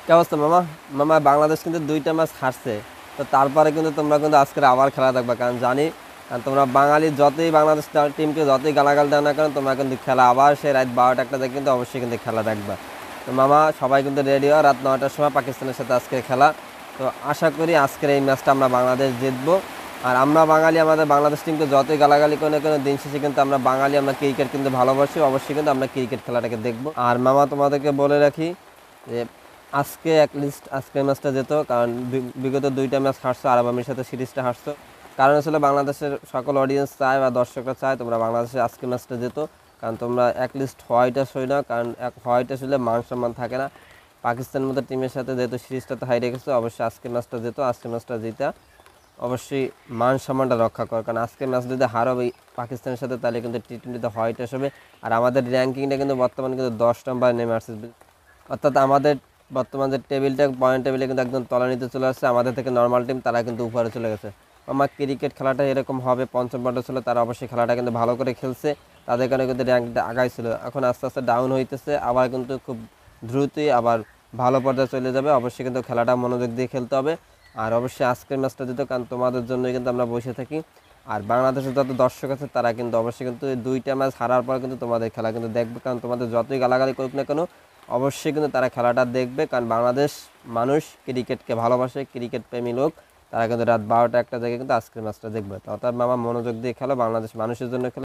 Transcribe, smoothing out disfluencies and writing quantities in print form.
কি অবস্থা মামা? মামা বাংলাদেশ কিন্তু 2টা ম্যাচ হারছে। তো তারপরে কিন্তু তোমরা কিন্তু আজকের আবার খেলা দেখবা, কারণ জানি কারণ তোমরা বাঙালি যতই বাংলাদেশ টিমকে যতই গালাগাল দাও না কেন, তোমরা কিন্তু খেলা আবার সেই রাত 12টা থেকে কিন্তু অবশ্যই কিন্তু খেলা দেখবা। তো মামা সবাই কিন্তু রেডি হয়, রাত 9টার সময় পাকিস্তানের সাথে আজকের খেলা। তো আশা করি আজকের এই ম্যাচটা আমরা বাংলাদেশ জিতবো। আর আমরা বাঙালি আমাদের বাংলাদেশ টিমকে যতই গালাগালি করে না কেন, দিন শেষে কিন্তু আমরা বাঙালি, আমরা ক্রিকেট কিন্তু ভালোবাসি, অবশ্যই কিন্তু আমরা ক্রিকেট খেলাটাকে দেখবো। আর মামা তোমাদেরকে বলে রাখি যে আজকে লিস্ট আজকের ম্যাচটা যেত, কারণ বিগত 2টা ম্যাচ হারছো, আরব আমির সাথে সিরিজটা হারছো। কারণ আসলে বাংলাদেশের সকল অডিয়েন্স চায় বা দর্শকরা চায় তোমরা বাংলাদেশে আজকে ম্যাচটা যেত, কারণ তোমরা লিস্ট হোয়াইট আসোই না, কারণ হোয়াইট আসলে মান সম্মান থাকে না। পাকিস্তানের মতো টিমের সাথে যেহেতু সিরিজটা তো হারিয়ে গেছো, অবশ্যই আজকে ম্যাচটা যেত, আজকে ম্যাচটা জিতা অবশ্যই মান সম্মানটা রক্ষা কর, কারণ আজকে ম্যাচ যদি হারো পাকিস্তানের সাথে, তাহলে কিন্তু টি20তে হোয়াইট আসবে। আর আমাদের র্যাঙ্কিংটা কিন্তু বর্তমানে কিন্তু 10 নম্বরে নেমে আসছে, অর্থাৎ আমাদের বর্তমান যে টেবিলটা, পয়েন্ট টেবিলে কিন্তু একদম তলানিতে চলে আসছে। আমাদের থেকে নর্মাল টিম তারা কিন্তু উপরে চলে গেছে। আমার ক্রিকেট খেলাটা এরকম হবে, পঞ্চম পর্যায়ে ছিল তারা অবশ্যই খেলাটা কিন্তু ভালো করে খেলছে, তাদের কারণে কিন্তু র্যাঙ্কটা আগাই ছিল। এখন আস্তে আস্তে ডাউন হইতেছে, আবার কিন্তু খুব দ্রুতই আবার ভালো পর্যায়ে চলে যাবে। অবশ্যই কিন্তু খেলাটা মনোযোগ দিয়ে খেলতে হবে। আর অবশ্যই আজকের ম্যাচটা দিত, কারণ তোমাদের জন্যই কিন্তু আমরা বসে থাকি। আর বাংলাদেশের যত দর্শক আছে তারা কিন্তু অবশ্যই কিন্তু 2টা ম্যাচ হারার পর কিন্তু তোমাদের খেলা কিন্তু দেখবে, কারণ তোমাদের যতই গালাগালি করুক না কেন, অবশ্যই কিন্তু তারা খেলাটা দেখবে। কারণ বাংলাদেশ মানুষ ক্রিকেটকে ভালোবাসে, ক্রিকেট প্রেমী লোক, তারা কিন্তু রাত 12টা 1টা থেকে কিন্তু আজকের ম্যাচটা দেখবে। তো অর্থাৎ মামা মনোযোগ দিয়ে খেলো, বাংলাদেশ মানুষের জন্য খেলো।